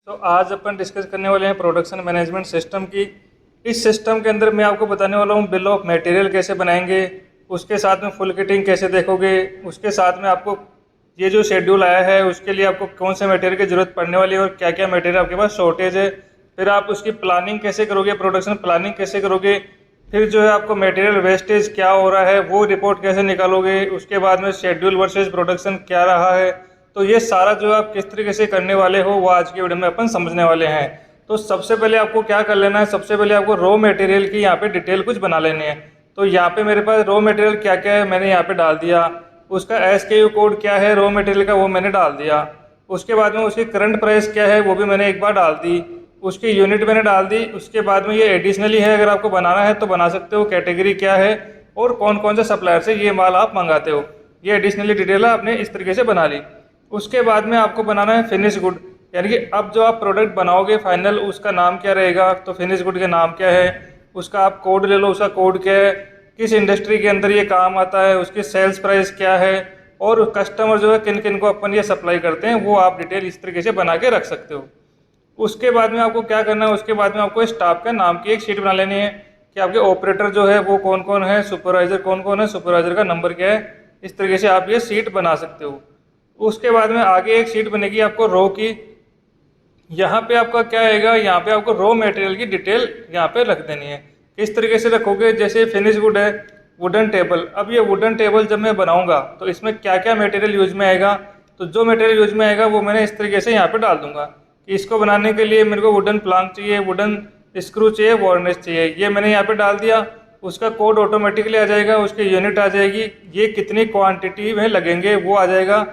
तो आज अपन डिस्कस करने वाले हैं प्रोडक्शन मैनेजमेंट सिस्टम की। इस सिस्टम के अंदर मैं आपको बताने वाला हूँ बिल ऑफ मटेरियल कैसे बनाएंगे, उसके साथ में फुल किटिंग कैसे देखोगे, उसके साथ में आपको ये जो शेड्यूल आया है उसके लिए आपको कौन से मटेरियल की ज़रूरत पड़ने वाली है और क्या क्या मटेरियल आपके पास शॉर्टेज है, फिर आप उसकी प्लानिंग कैसे करोगे, प्रोडक्शन प्लानिंग कैसे करोगे, फिर जो है आपको मटेरियल वेस्टेज क्या हो रहा है वो रिपोर्ट कैसे निकालोगे, उसके बाद में शेड्यूल वर्सेज प्रोडक्शन क्या रहा है। तो ये सारा जो आप किस तरीके से करने वाले हो वो आज की वीडियो में अपन समझने वाले हैं। तो सबसे पहले आपको क्या कर लेना है, सबसे पहले आपको रॉ मटेरियल की यहाँ पे डिटेल कुछ बना लेनी है। तो यहाँ पे मेरे पास रॉ मटेरियल क्या क्या है मैंने यहाँ पे डाल दिया, उसका SKU कोड क्या है रॉ मटेरियल का वो मैंने डाल दिया, उसके बाद में उसकी करंट प्राइस क्या है वो भी मैंने एक बार डाल दी, उसकी यूनिट मैंने डाल दी। उसके बाद में ये एडिशनली है, अगर आपको बनाना है तो बना सकते हो, कैटेगरी क्या है और कौन कौन से सप्लायर से ये माल आप मंगाते हो, ये एडिशनली डिटेल आपने इस तरीके से बना ली। उसके बाद में आपको बनाना है फिनिश गुड, यानी कि अब जो आप प्रोडक्ट बनाओगे फाइनल उसका नाम क्या रहेगा। तो फिनिश गुड का नाम क्या है, उसका आप कोड ले लो, उसका कोड क्या है, किस इंडस्ट्री के अंदर ये काम आता है, उसकी सेल्स प्राइस क्या है और कस्टमर जो है किन किन को अपन ये सप्लाई करते हैं वो आप डिटेल इस तरीके से बना के रख सकते हो। उसके बाद में आपको क्या करना है, उसके बाद में आपको स्टाफ का नाम की एक शीट बना लेनी है कि आपके ऑपरेटर जो है वो कौन कौन है, सुपरवाइजर कौन कौन है, सुपरवाइजर का नंबर क्या है। इस तरीके से आप ये शीट बना सकते हो। उसके बाद में आगे एक शीट बनेगी आपको रो की, यहाँ पे आपका क्या आएगा, यहाँ पे आपको रॉ मटेरियल की डिटेल यहाँ पे रख देनी है। किस तरीके से रखोगे, जैसे फिनिश गुड है वुडन टेबल, अब ये वुडन टेबल जब मैं बनाऊंगा तो इसमें क्या क्या मटेरियल यूज में आएगा, तो जो मटेरियल यूज में आएगा वो मैंने इस तरीके से यहाँ पे डाल दूंगा कि इसको बनाने के लिए मेरे को वुडन प्लांक चाहिए, वुडन स्क्रू चाहिए, वार्निश चाहिए, ये मैंने यहाँ पे डाल दिया। उसका कोड ऑटोमेटिकली आ जाएगा, उसकी यूनिट आ जाएगी, ये कितनी क्वांटिटी में लगेंगे वो आ जाएगा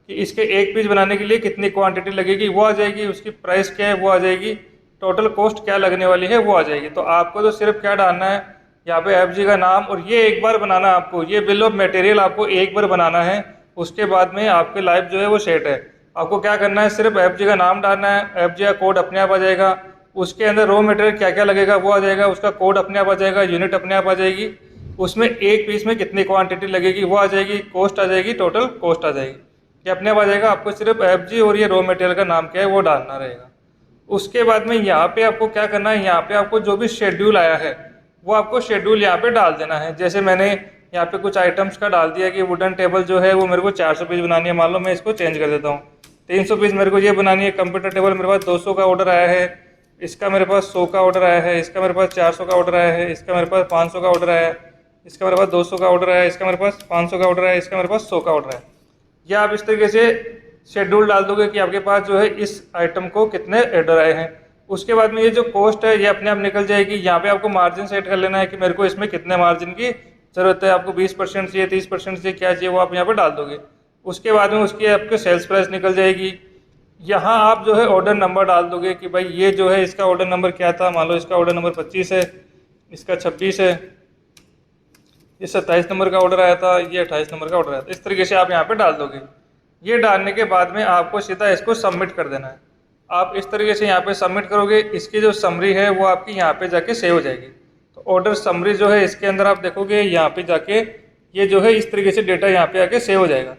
कि इसके एक पीस बनाने के लिए कितनी क्वांटिटी लगेगी वो आ जाएगी, उसकी प्राइस क्या है वो आ जाएगी, टोटल कॉस्ट क्या लगने वाली है वो आ जाएगी। तो आपको तो सिर्फ क्या डालना है यहाँ पे FG का नाम, और ये एक बार बनाना है आपको, ये बिल ऑफ मटेरियल आपको एक बार बनाना है, उसके बाद में आपके लाइफ जो है वो सेट है। आपको क्या करना है, सिर्फ FG का नाम डालना है, FG का कोड अपने आप आ जाएगा, उसके अंदर रॉ मटेरियल क्या क्या लगेगा वो आ जाएगा, उसका कोड अपने आप आ जाएगा, यूनिट अपने आप आ जाएगी, उसमें एक पीस में कितनी क्वांटिटी लगेगी वो आ जाएगी, कॉस्ट आ जाएगी, टोटल कॉस्ट आ जाएगी, ये अपने आप आ जाएगा। आपको सिर्फ FG और ये रॉ मटेरियल का नाम क्या है वो डालना रहेगा। उसके बाद में यहाँ पे आपको क्या करना है, यहाँ पे आपको जो भी शेड्यूल आया है वो आपको शेड्यूल यहाँ पे डाल देना है। जैसे मैंने यहाँ पे कुछ आइटम्स का डाल दिया कि वुडन टेबल जो है वो मेरे को 400 पीस बनानी है, मान लो मैं इसको चेंज कर देता हूँ, 300 पीस मेरे को ये बनानी है। कंप्यूटर टेबल मेरे पास 200 का ऑर्डर आया है, इसका मेरे पास 100 का ऑर्डर आया है, इसका मेरे पास 400 का ऑर्डर आया है, इसका मेरे पास 500 का ऑर्डर आया है, इसका मेरे पास 200 का ऑर्डर आया है, इसका मेरे पास 500 का ऑर्डर आया है, इसका मेरे पास 100 का ऑर्डर है। या आप इस तरीके से शेड्यूल डाल दोगे कि आपके पास जो है इस आइटम को कितने ऑर्डर आए हैं। उसके बाद में ये जो कॉस्ट है ये अपने आप निकल जाएगी। यहाँ पे आपको मार्जिन सेट कर लेना है कि मेरे को इसमें कितने मार्जिन की ज़रूरत है, आपको 20% चाहिए, 30% चाहिए, क्या चाहिए वो आप यहाँ पे डाल दोगे। उसके बाद में उसकी आपके सेल्स प्राइस निकल जाएगी। यहाँ आप जो है ऑर्डर नंबर डाल दोगे कि भाई ये जो है इसका ऑर्डर नंबर क्या था, मान लो इसका ऑर्डर नंबर 25 है, इसका 26 है, ये 27 नंबर का ऑर्डर आया था, ये 28 नंबर का ऑर्डर आया था। इस तरीके से आप यहाँ पे डाल दोगे। ये डालने के बाद में आपको सीधा इसको सबमिट कर देना है। आप इस तरीके से यहाँ पे सबमिट करोगे, इसकी जो समरी है वो आपकी यहाँ पे जाके सेव हो जाएगी। तो ऑर्डर समरी जो है इसके अंदर आप देखोगे यहाँ पे जाके ये जो है इस तरीके से डेटा यहाँ पे आके सेव हो जाएगा।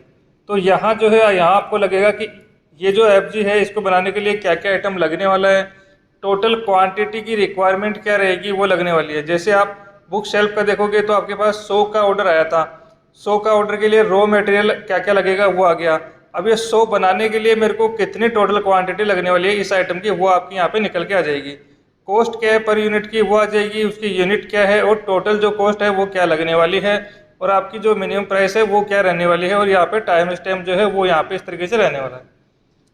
तो यहाँ जो है यहाँ आपको लगेगा कि ये जो FG है इसको बनाने के लिए क्या क्या आइटम लगने वाला है, टोटल क्वांटिटी की रिक्वायरमेंट क्या रहेगी वो लगने वाली है। जैसे आप बुक शेल्फ का देखोगे तो आपके पास 100 का ऑर्डर आया था, 100 का ऑर्डर के लिए रॉ मटेरियल क्या क्या लगेगा वो आ गया। अब ये 100 बनाने के लिए मेरे को कितनी टोटल क्वांटिटी लगने वाली है इस आइटम की वो आपकी यहाँ पे निकल के आ जाएगी। कॉस्ट क्या है पर यूनिट की वो आ जाएगी, उसकी यूनिट क्या है और टोटल जो कॉस्ट है वो क्या लगने वाली है, और आपकी जो मिनिमम प्राइस है वो क्या रहने वाली है, और यहाँ पे टाइम स्टैम्प जो है वो यहाँ पे इस तरीके से रहने वाला है।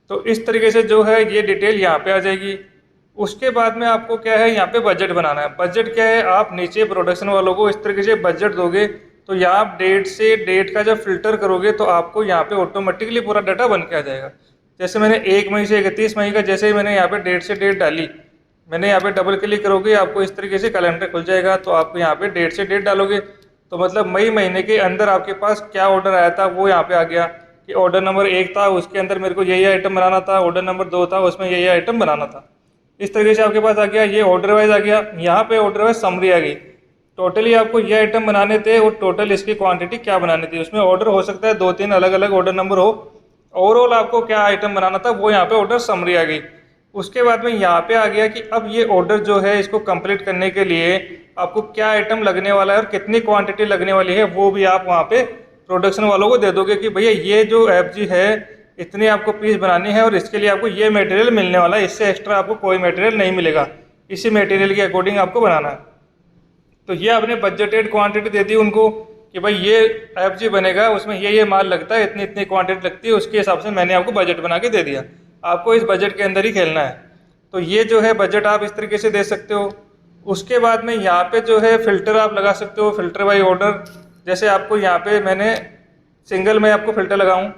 तो इस तरीके से जो है ये डिटेल यहाँ पे आ जाएगी। उसके बाद में आपको क्या है यहाँ पे बजट बनाना है। बजट क्या है, आप नीचे प्रोडक्शन वालों को इस तरीके से बजट दोगे तो यहाँ आप डेट से डेट का जब फिल्टर करोगे तो आपको यहाँ पे ऑटोमेटिकली पूरा डाटा बन के आ जाएगा। जैसे मैंने 1 मई से 31 मई का जैसे ही मैंने यहाँ पे डेट से डेट डाली, मैंने यहाँ पे डबल क्लिक करोगे आपको इस तरीके से कैलेंडर खुल जाएगा। तो आपको यहाँ पे डेट से डेट डालोगे तो मतलब मई महीने के अंदर आपके पास क्या ऑर्डर आया था वो यहाँ पे आ गया कि ऑर्डर नंबर 1 था उसके अंदर मेरे को यही आइटम बनाना था, ऑर्डर नंबर 2 था उसमें यही आइटम बनाना था। इस तरीके से आपके पास आ गया, ये ऑर्डर वाइज आ गया। यहाँ पे ऑर्डर वाइज समरी आ गई, टोटली आपको ये आइटम बनाने थे और टोटल इसकी क्वांटिटी क्या बनानी थी। उसमें ऑर्डर हो सकता है 2-3 अलग अलग ऑर्डर नंबर हो, ओवरऑल आपको क्या आइटम बनाना था वो यहाँ पे ऑर्डर समरी आ गई। उसके बाद में यहाँ पे आ गया कि अब ये ऑर्डर जो है इसको कंप्लीट करने के लिए आपको क्या आइटम लगने वाला है और कितनी क्वांटिटी लगने वाली है, वो भी आप वहाँ पे प्रोडक्शन वालों को दे दोगे कि भैया ये जो एफजी है इतनी आपको पीस बनानी है और इसके लिए आपको ये मटेरियल मिलने वाला है, इससे एक्स्ट्रा आपको कोई मटेरियल नहीं मिलेगा, इसी मटेरियल के अकॉर्डिंग आपको बनाना है। तो ये आपने बजटेड क्वांटिटी दे दी उनको कि भाई ये एफजी बनेगा, उसमें ये माल लगता है, इतनी इतनी क्वांटिटी लगती है, उसके हिसाब से मैंने आपको बजट बना के दे दिया। आपको इस बजट के अंदर ही खेलना है। तो ये जो है बजट आप इस तरीके से दे सकते हो। उसके बाद में यहाँ पे जो है फ़िल्टर आप लगा सकते हो, फ़िल्टर बाई ऑर्डर। जैसे आपको यहाँ पे मैंने सिंगल में आपको फ़िल्टर लगाऊँ,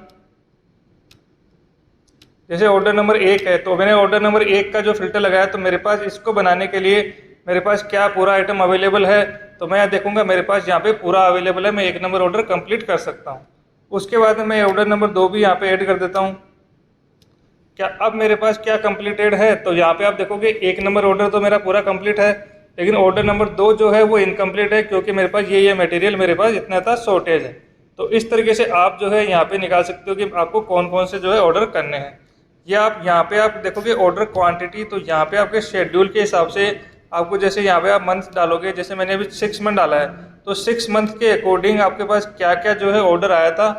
जैसे ऑर्डर नंबर 1 है तो मैंने ऑर्डर नंबर 1 का जो फ़िल्टर लगाया, तो मेरे पास इसको बनाने के लिए मेरे पास क्या पूरा आइटम अवेलेबल है, तो मैं देखूंगा मेरे पास यहाँ पे पूरा अवेलेबल है, मैं 1 नंबर ऑर्डर कंप्लीट कर सकता हूँ। उसके बाद में मैं ऑर्डर नंबर 2 भी यहाँ पे ऐड कर देता हूँ। क्या अब मेरे पास क्या कंप्लीटेड है, तो यहाँ पे आप देखोगे 1 नंबर ऑर्डर तो मेरा पूरा कंप्लीट है, लेकिन ऑर्डर नंबर 2 जो है वो इनकम्प्लीट है, क्योंकि मेरे पास ये मटेरियल मेरे पास इतना था, शॉर्टेज है। तो इस तरीके से आप जो है यहाँ पे निकाल सकते हो कि आपको कौन कौन से जो है ऑर्डर करने हैं। ये आप यहाँ पे आप देखोगे ऑर्डर क्वांटिटी, तो यहाँ पे आपके शेड्यूल के हिसाब से आपको, जैसे यहाँ पे आप मंथ डालोगे, जैसे मैंने अभी 6 मंथ डाला है, तो 6 मंथ के अकॉर्डिंग आपके पास क्या क्या जो है ऑर्डर आया था,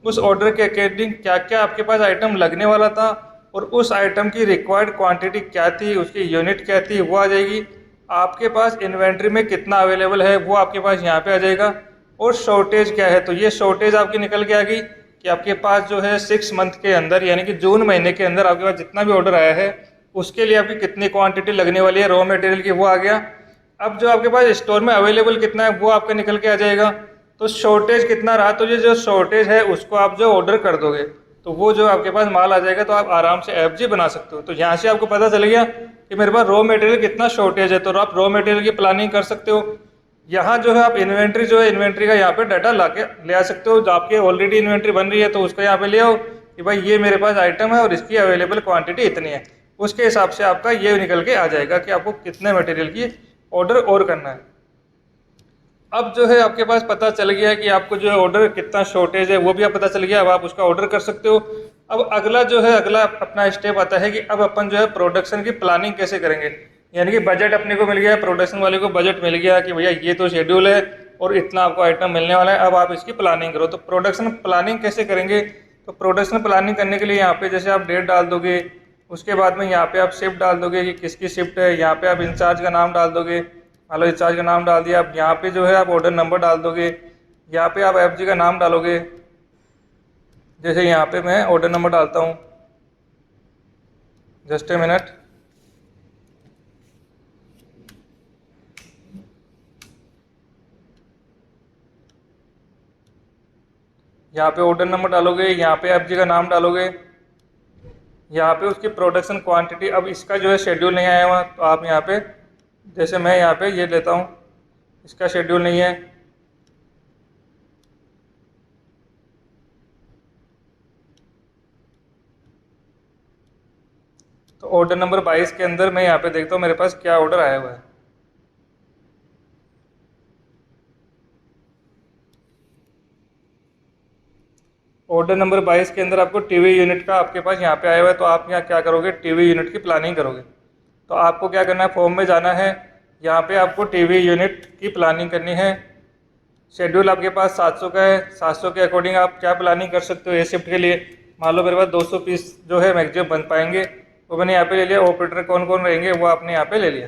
उस ऑर्डर के अकॉर्डिंग क्या क्या आपके पास आइटम लगने वाला था, और उस आइटम की रिक्वायर्ड क्वांटिटी क्या थी, उसकी यूनिट क्या थी, वो आ जाएगी। आपके पास इन्वेंट्री में कितना अवेलेबल है वो आपके पास यहाँ पे आ जाएगा। और शॉर्टेज क्या है, तो ये शॉर्टेज आपकी निकल के आ गई कि आपके पास जो है 6 मंथ के अंदर, यानी कि जून महीने के अंदर आपके पास जितना भी ऑर्डर आया है उसके लिए आपकी कितनी क्वांटिटी लगने वाली है रॉ मटेरियल की, वो आ गया। अब जो आपके पास स्टोर में अवेलेबल कितना है वो आपका निकल के आ जाएगा। तो शॉर्टेज कितना रहा, तो ये जो शॉर्टेज है उसको आप जो ऑर्डर कर दोगे तो वो जो आपके पास माल आ जाएगा, तो आप आराम से एफजी बना सकते हो। तो यहाँ से आपको पता चल गया कि मेरे पास रॉ मटेरियल कितना शॉर्टेज है, तो आप रॉ मटेरियल की प्लानिंग कर सकते हो। यहाँ जो है आप इन्वेंट्री जो है, इन्वेंट्री का यहाँ पे डाटा ला के ले आ सकते हो। जो आपके ऑलरेडी इन्वेंट्री बन रही है तो उसको यहाँ पे ले आओ कि भाई ये मेरे पास आइटम है और इसकी अवेलेबल क्वांटिटी इतनी है, उसके हिसाब से आपका ये निकल के आ जाएगा कि आपको कितने मटेरियल की ऑर्डर और करना है। अब जो है आपके पास पता चल गया कि आपको जो है ऑर्डर कितना शॉर्टेज है वो भी आप पता चल गया, अब आप उसका ऑर्डर कर सकते हो। अब अगला जो है अगला अपना स्टेप आता है कि अब अपन जो है प्रोडक्शन की प्लानिंग कैसे करेंगे। यानी कि बजट अपने को मिल गया, प्रोडक्शन वाले को बजट मिल गया कि भैया ये तो शेड्यूल है और इतना आपको आइटम मिलने वाला है, अब आप इसकी प्लानिंग करो। तो प्रोडक्शन प्लानिंग कैसे करेंगे, तो प्रोडक्शन प्लानिंग करने के लिए यहाँ पे जैसे आप डेट डाल दोगे, उसके बाद में यहाँ पे आप शिफ्ट डाल दोगे कि किसकी शिफ्ट है, यहाँ पे आप इंचार्ज का नाम डाल दोगे, मान लो इंचार्ज का नाम डाल दिया। अब यहाँ पे जो है आप ऑर्डर नंबर डाल दोगे, यहाँ पे आप एफजी का नाम डालोगे। जैसे यहाँ पे मैं ऑर्डर नंबर डालता हूँ, जस्ट ए मिनट। यहाँ पे ऑर्डर नंबर डालोगे, यहाँ पे एफजी का नाम डालोगे, यहाँ पे उसकी प्रोडक्शन क्वांटिटी। अब इसका जो है शेड्यूल नहीं आया हुआ, तो आप यहाँ पे, जैसे मैं यहाँ पे ये लेता हूँ, इसका शेड्यूल नहीं है, तो ऑर्डर नंबर 22 के अंदर मैं यहाँ पे देखता हूँ मेरे पास क्या ऑर्डर आया हुआ है। ऑर्डर नंबर 22 के अंदर आपको टीवी यूनिट का आपके पास यहाँ पे आया हुआ है, तो आप यहाँ क्या करोगे, टीवी यूनिट की प्लानिंग करोगे। तो आपको क्या करना है, फॉर्म में जाना है, यहाँ पे आपको टीवी यूनिट की प्लानिंग करनी है। शेड्यूल आपके पास 700 का है, 700 के अकॉर्डिंग आप क्या प्लानिंग कर सकते हो ए शिफ्ट के लिए। मान लो मेरे पास 200 पीस जो है मैक्सिमम बन पाएंगे, वो मैंने यहाँ पे ले लिया। ऑपरेटर कौन कौन रहेंगे वो आपने यहाँ पे ले लिया,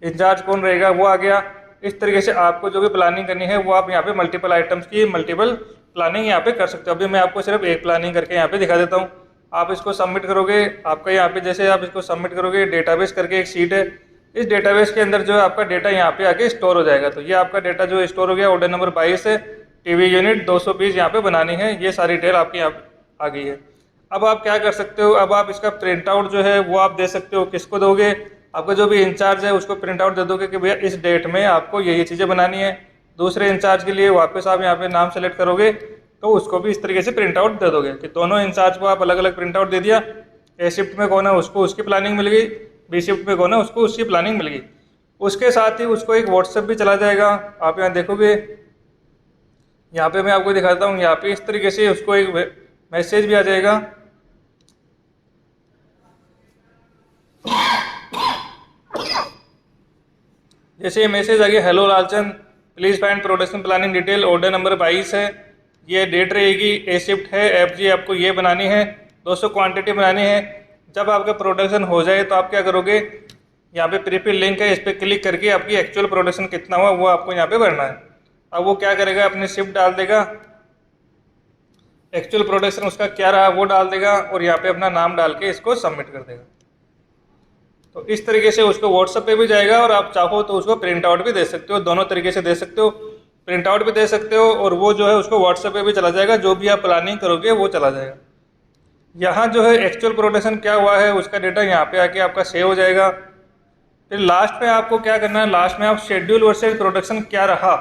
इंचार्ज कौन रहेगा वो आ गया। इस तरीके से आपको जो भी प्लानिंग करनी है वो आप यहाँ पे मल्टीपल आइटम्स की मल्टीपल प्लानिंग यहाँ पे कर सकते हो। अभी मैं आपको सिर्फ एक प्लानिंग करके यहाँ पे दिखा देता हूँ। आप इसको सबमिट करोगे, आपका यहाँ पे जैसे आप इसको सबमिट करोगे, डेटाबेस करके एक सीट है, इस डेटाबेस के अंदर जो है आपका डेटा यहाँ पे आके स्टोर हो जाएगा। तो ये आपका डेटा जो स्टोर हो गया, ऑर्डर नंबर 22 है, टीवी यूनिट 200 पीस यहाँ पे बनानी है, ये सारी डिटेल आपकी यहाँ आ गई है। अब आप क्या कर सकते हो, अब आप इसका प्रिंट आउट जो है वो आप दे सकते हो। किसको दोगे, आपका जो भी इंचार्ज है उसको प्रिंट आउट दे दोगे कि भैया इस डेट में आपको ये चीज़ें बनानी है। दूसरे इंचार्ज के लिए वापस आप यहाँ पे नाम सेलेक्ट करोगे तो उसको भी इस तरीके से प्रिंट आउट दे दोगे कि दोनों इंचार्ज को आप अलग अलग प्रिंट आउट दे दिया। ए शिफ्ट में कौन है उसको उसकी प्लानिंग मिल गई, बी शिफ्ट में कौन है उसको उसकी प्लानिंग मिल गई। उसके साथ ही उसको एक व्हाट्सएप भी चला जाएगा। आप यहाँ देखोगे, यहाँ पे मैं आपको दिखाता हूँ, यहाँ पे इस तरीके से उसको एक मैसेज भी आ जाएगा। जैसे ये मैसेज आ गया, hello Lalchand please find production planning detail, order number 22 है, ये डेट रहेगी, ए शिफ्ट है, FG आपको ये बनानी है, 200 क्वांटिटी बनानी है। जब आपका प्रोडक्शन हो जाए तो आप क्या करोगे, यहाँ पे प्रीफिल लिंक है, इस पर क्लिक करके आपकी एक्चुअल प्रोडक्शन कितना हुआ वो आपको यहाँ पे भरना है। अब वो क्या करेगा, अपनी शिफ्ट डाल देगा, एक्चुअल प्रोडक्शन उसका क्या रहा वो डाल देगा और यहाँ पे अपना नाम डाल के इसको सबमिट कर देगा। तो इस तरीके से उसको व्हाट्सएप पे भी जाएगा और आप चाहो तो उसको प्रिंट आउट भी दे सकते हो, दोनों तरीके से दे सकते हो, प्रिंट आउट भी दे सकते हो और वो जो है उसको व्हाट्सएप पे भी चला जाएगा, जो भी आप प्लानिंग करोगे वो चला जाएगा। यहाँ जो है एक्चुअल प्रोडक्शन क्या हुआ है उसका डेटा यहाँ पे आके आपका सेव हो जाएगा। फिर लास्ट में आपको क्या करना है, लास्ट में आप शेड्यूल वर्सेज प्रोडक्शन क्या रहा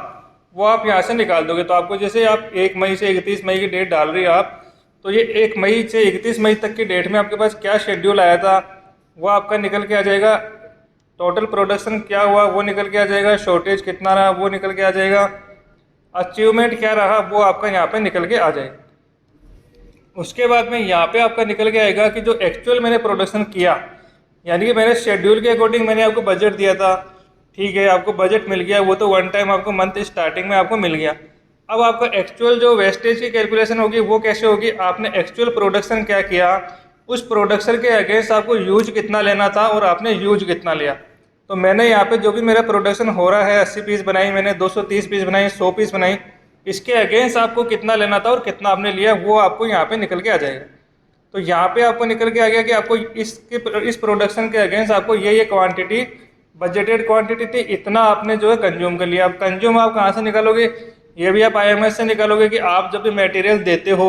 वो आप यहाँ से निकाल दोगे। तो आपको जैसे आप 1 मई से 31 मई की डेट डाल रही है आप, तो ये 1 मई से 31 मई तक की डेट में आपके पास क्या शेड्यूल आया था वो आपका निकल के आ जाएगा, टोटल प्रोडक्शन क्या हुआ वो निकल के आ जाएगा, शॉर्टेज कितना रहा वो निकल के आ जाएगा, अचीवमेंट क्या रहा वो आपका यहाँ पे निकल के आ जाएगा। उसके बाद में यहाँ पे आपका निकल के आएगा कि जो एक्चुअल मैंने प्रोडक्शन किया, यानी कि मैंने शेड्यूल के अकॉर्डिंग मैंने आपको बजट दिया था, ठीक है, आपको बजट मिल गया, वो तो वन टाइम आपको मंथ स्टार्टिंग में आपको मिल गया। अब आपका एक्चुअल जो वेस्टेज की कैलकुलेशन होगी वो कैसे होगी, आपने एक्चुअल प्रोडक्शन क्या किया, उस प्रोडक्शन के अगेंस्ट आपको यूज कितना लेना था और आपने यूज कितना लिया। तो मैंने यहाँ पे जो भी मेरा प्रोडक्शन हो रहा है 80 पीस बनाई मैंने, 230 पीस बनाई, 100 पीस बनाई, इसके अगेंस्ट आपको कितना लेना था और कितना आपने लिया वो आपको यहाँ पे निकल के आ जाएगा। तो यहाँ पे आपको निकल के आ गया कि आपको इस प्रोडक्शन के अगेंस्ट आपको ये क्वांटिटी बजटेड क्वांटिटी थी, इतना आपने जो है कंज्यूम कर लिया। अब कंज्यूम आप कहाँ से निकालोगे, ये भी आप IMS से निकालोगे कि आप जब भी मटेरियल देते हो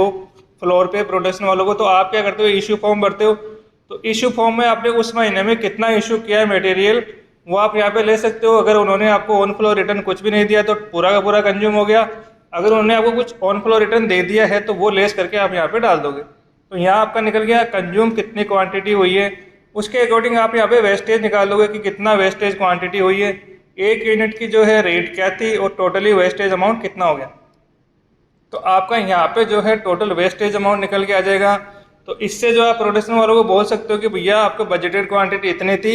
फ्लोर पे प्रोडक्शन वालों को तो आप क्या करते हो, इशू फॉर्म भरते हो। तो इशू फॉर्म में आपने उस महीने में कितना इशू किया है मटेरियल वो आप यहाँ पे ले सकते हो। अगर उन्होंने आपको ऑन फ्लोर रिटर्न कुछ भी नहीं दिया तो पूरा का पूरा कंज्यूम हो गया, अगर उन्होंने आपको कुछ ऑन फ्लोर रिटर्न दे दिया है तो वो लेस करके आप यहाँ पे डाल दोगे। तो यहाँ आपका निकल गया कंज्यूम कितनी क्वांटिटी हुई है, उसके अकॉर्डिंग आप यहाँ पे वेस्टेज निकाल दोगे कि कितना वेस्टेज क्वांटिटी हुई है, 1 यूनिट की जो है रेट क्या थी और टोटली वेस्टेज अमाउंट कितना हो गया। तो आपका यहाँ पे जो है टोटल वेस्टेज अमाउंट निकल के आ जाएगा। तो इससे जो आप प्रोडक्शन वालों को बोल सकते हो कि भैया आपको बजटेड क्वांटिटी इतनी थी,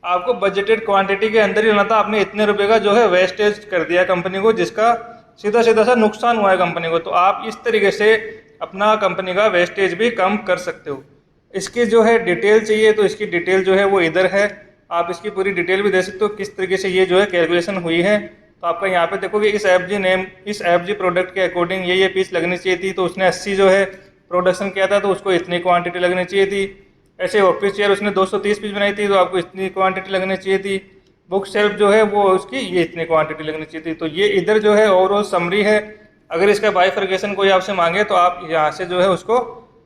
आपको बजटेड क्वांटिटी के अंदर ही लेना था, आपने इतने रुपए का जो है वेस्टेज कर दिया कंपनी को, जिसका सीधा सीधा सा नुकसान हुआ है कंपनी को। तो आप इस तरीके से अपना कंपनी का वेस्टेज भी कम कर सकते हो। इसकी जो है डिटेल चाहिए तो इसकी डिटेल जो है वो इधर है, आप इसकी पूरी डिटेल भी दे सकते हो किस तरीके से ये जो है कैलकुलेशन हुई है। तो आपका यहाँ पे देखोगे इस FG प्रोडक्ट के अकॉर्डिंग ये पीस लगनी चाहिए थी, तो उसने 80 जो है प्रोडक्शन किया था तो उसको इतनी क्वांटिटी लगनी चाहिए थी। ऐसे ऑफिस चेयर उसने 230 पीस बनाई थी तो आपको इतनी क्वांटिटी लगनी चाहिए थी। बुक शेल्फ जो है वो उसकी ये इतनी क्वांटिटी लगनी चाहिए थी। तो ये इधर जो है ओवरऑल समरी है। अगर इसका बाइफर्केशन कोई आपसे मांगे तो आप यहाँ से जो है उसको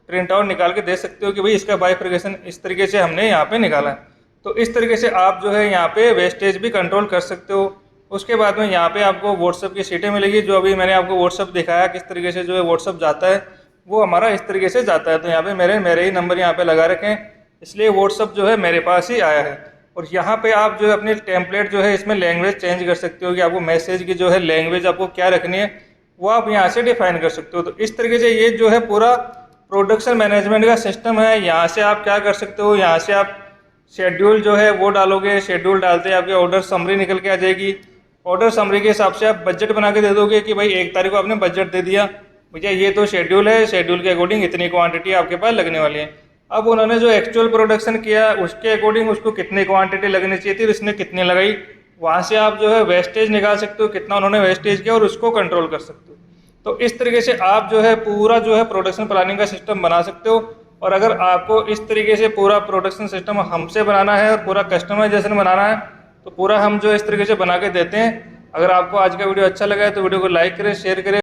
प्रिंट आउट निकाल के दे सकते हो कि भाई इसका बाइफर्केशन इस तरीके से हमने यहाँ पे निकाला है। तो इस तरीके से आप जो है यहाँ पे वेस्टेज भी कंट्रोल कर सकते हो। उसके बाद में यहाँ पे आपको व्हाट्सअप की सीटें मिलेगी, जो अभी मैंने आपको व्हाट्सअप दिखाया किस तरीके से जो है व्हाट्सअप जाता है वो हमारा इस तरीके से जाता है। तो यहाँ पे मेरे ही नंबर यहाँ पे लगा रखे हैं, इसलिए व्हाट्सअप जो है मेरे पास ही आया है। और यहाँ पे आप जो है अपनी टेम्पलेट जो है इसमें लैंग्वेज चेंज कर सकते हो कि आपको मैसेज की जो है लैंग्वेज आपको क्या रखनी है वो आप यहाँ से डिफाइन कर सकते हो। तो इस तरीके से ये जो है पूरा प्रोडक्शन मैनेजमेंट का सिस्टम है। यहाँ से आप क्या कर सकते हो, यहाँ से आप शेड्यूल जो है वो डालोगे, शेड्यूल डालते ही आपके ऑर्डर समरी निकल के आ जाएगी। ऑर्डर समरी के हिसाब से आप बजट बना के दे दोगे कि भाई 1 तारीख को आपने बजट दे दिया, भैया ये तो शेड्यूल है, शेड्यूल के अकॉर्डिंग इतनी क्वांटिटी आपके पास लगने वाली है। अब उन्होंने जो एक्चुअल प्रोडक्शन किया उसके अकॉर्डिंग उसको कितनी क्वांटिटी लगनी चाहिए थी और इसने कितनी लगाई, वहाँ से आप जो है वेस्टेज निकाल सकते हो, कितना उन्होंने वेस्टेज किया और उसको कंट्रोल कर सकते हो। तो इस तरीके से आप जो है पूरा जो है प्रोडक्शन प्लानिंग का सिस्टम बना सकते हो। और अगर आपको इस तरीके से पूरा प्रोडक्शन सिस्टम हमसे बनाना है और पूरा कस्टमाइजेशन बनाना है तो पूरा हम जो इस तरीके से बना के देते हैं। अगर आपको आज का वीडियो अच्छा लगा है तो वीडियो को लाइक करें, शेयर करें।